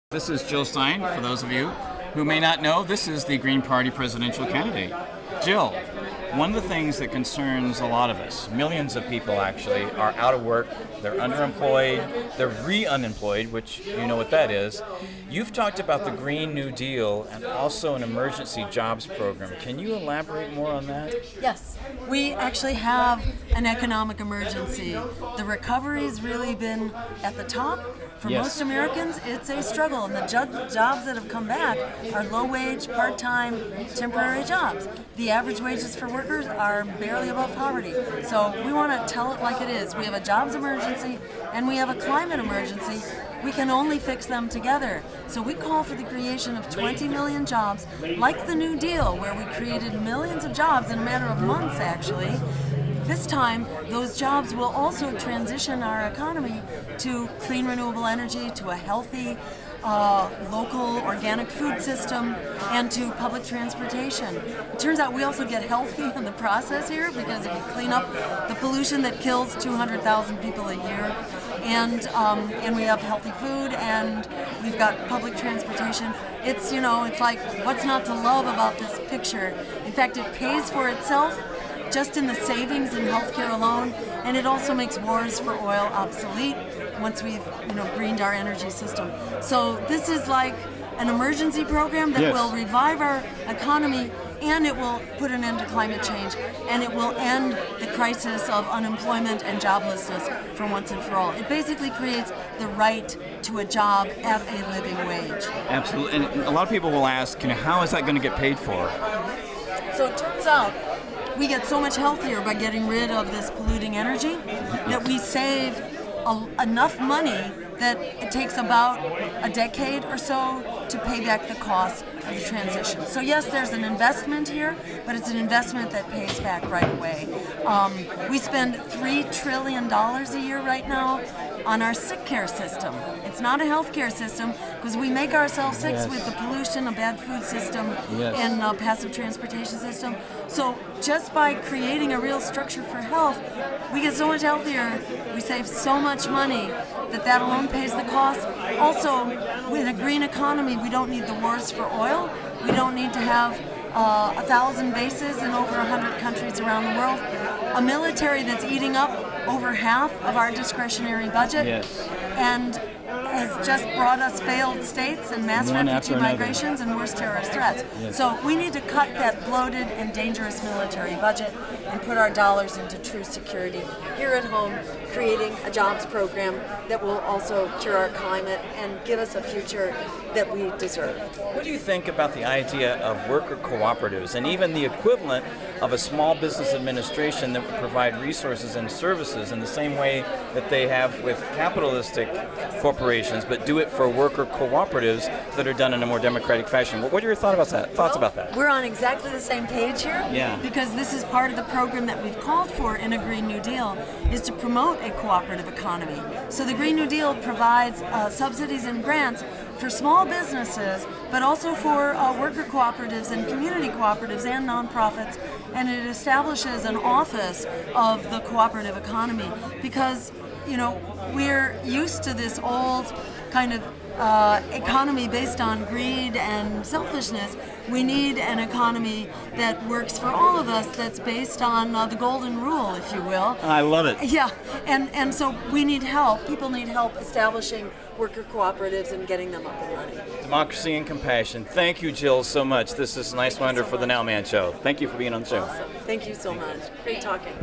This is Jill Stein. For those of you who may not know, this is the Green Party presidential candidate. Jill, one of the things that concerns a lot of us, millions of people actually, are out of work, they're underemployed, they're re-unemployed, which you know what that is. You've talked about the Green New Deal and also an emergency jobs program. Can you elaborate more on that? Yes, we actually have an economic emergency. The recovery's really been at the top. For most Americans, it's a struggle, and the jobs that have come back are low-wage, part-time, temporary jobs. The average wages for workers are barely above poverty. So we want to tell it like it is. We have a jobs emergency, and we have a climate emergency. We can only fix them together. So we call for the creation of 20 million jobs, like the New Deal, where we created millions of jobs in a matter of months, actually. This time, those jobs will also transition our economy to clean, renewable energy, to a healthy, local, organic food system, and to public transportation. It turns out we also get healthy in the process here, because if you clean up the pollution that kills 200,000 people a year, and we have healthy food, and we've got public transportation, it's like, what's not to love about this picture? In fact, it pays for itself just in the savings in healthcare alone, and it also makes wars for oil obsolete once we've greened our energy system. So this is like an emergency program that will revive our economy, and it will put an end to climate change, and it will end the crisis of unemployment and joblessness for once and for all. It basically creates the right to a job at a living wage. Absolutely, and a lot of people will ask, how is that going to get paid for? So it turns out we get so much healthier by getting rid of this polluting energy that we save enough money that it takes about a decade or so to pay back the cost of the transition. So yes, there's an investment here, but it's an investment that pays back right away. We spend $3 trillion a year right now on our sick care system. It's not a healthcare system, because we make ourselves sick with the pollution, a bad food system, and a passive transportation system. So just by creating a real structure for health, we get so much healthier, we save so much money that alone pays the cost. Also, with a green economy, we don't need the wars for oil. We don't need to have 1,000 bases in over 100 countries around the world. A military that's eating up over half of our discretionary budget, and has just brought us failed states and mass refugee migrations and worse terrorist threats. So we need to cut that bloated and dangerous military budget and put our dollars into true security here at home, creating a jobs program that will also cure our climate and give us a future that we deserve. What do you think about the idea of worker cooperatives and even the equivalent of a small business administration that would provide resources and services in the same way that they have with capitalistic corporations, but do it for worker cooperatives that are done in a more democratic fashion? What are your thoughts about that? We're on exactly the same page here, because this is part of the program that we've called for in a Green New Deal, is to promote a cooperative economy. So the Green New Deal provides subsidies and grants for small businesses, but also for worker cooperatives and community cooperatives and nonprofits, and it establishes an office of the cooperative economy, because we're used to this old kind of economy based on greed and selfishness. We need an economy that works for all of us, that's based on the golden rule, if you will. I love it. Yeah, and so we need help. People need help establishing worker cooperatives and getting them up and running. Democracy and compassion. Thank you, Jill, so much. This is Niswander for the Nowman Show. Thank you for being on the show. Awesome. Thank you so much. Great talking.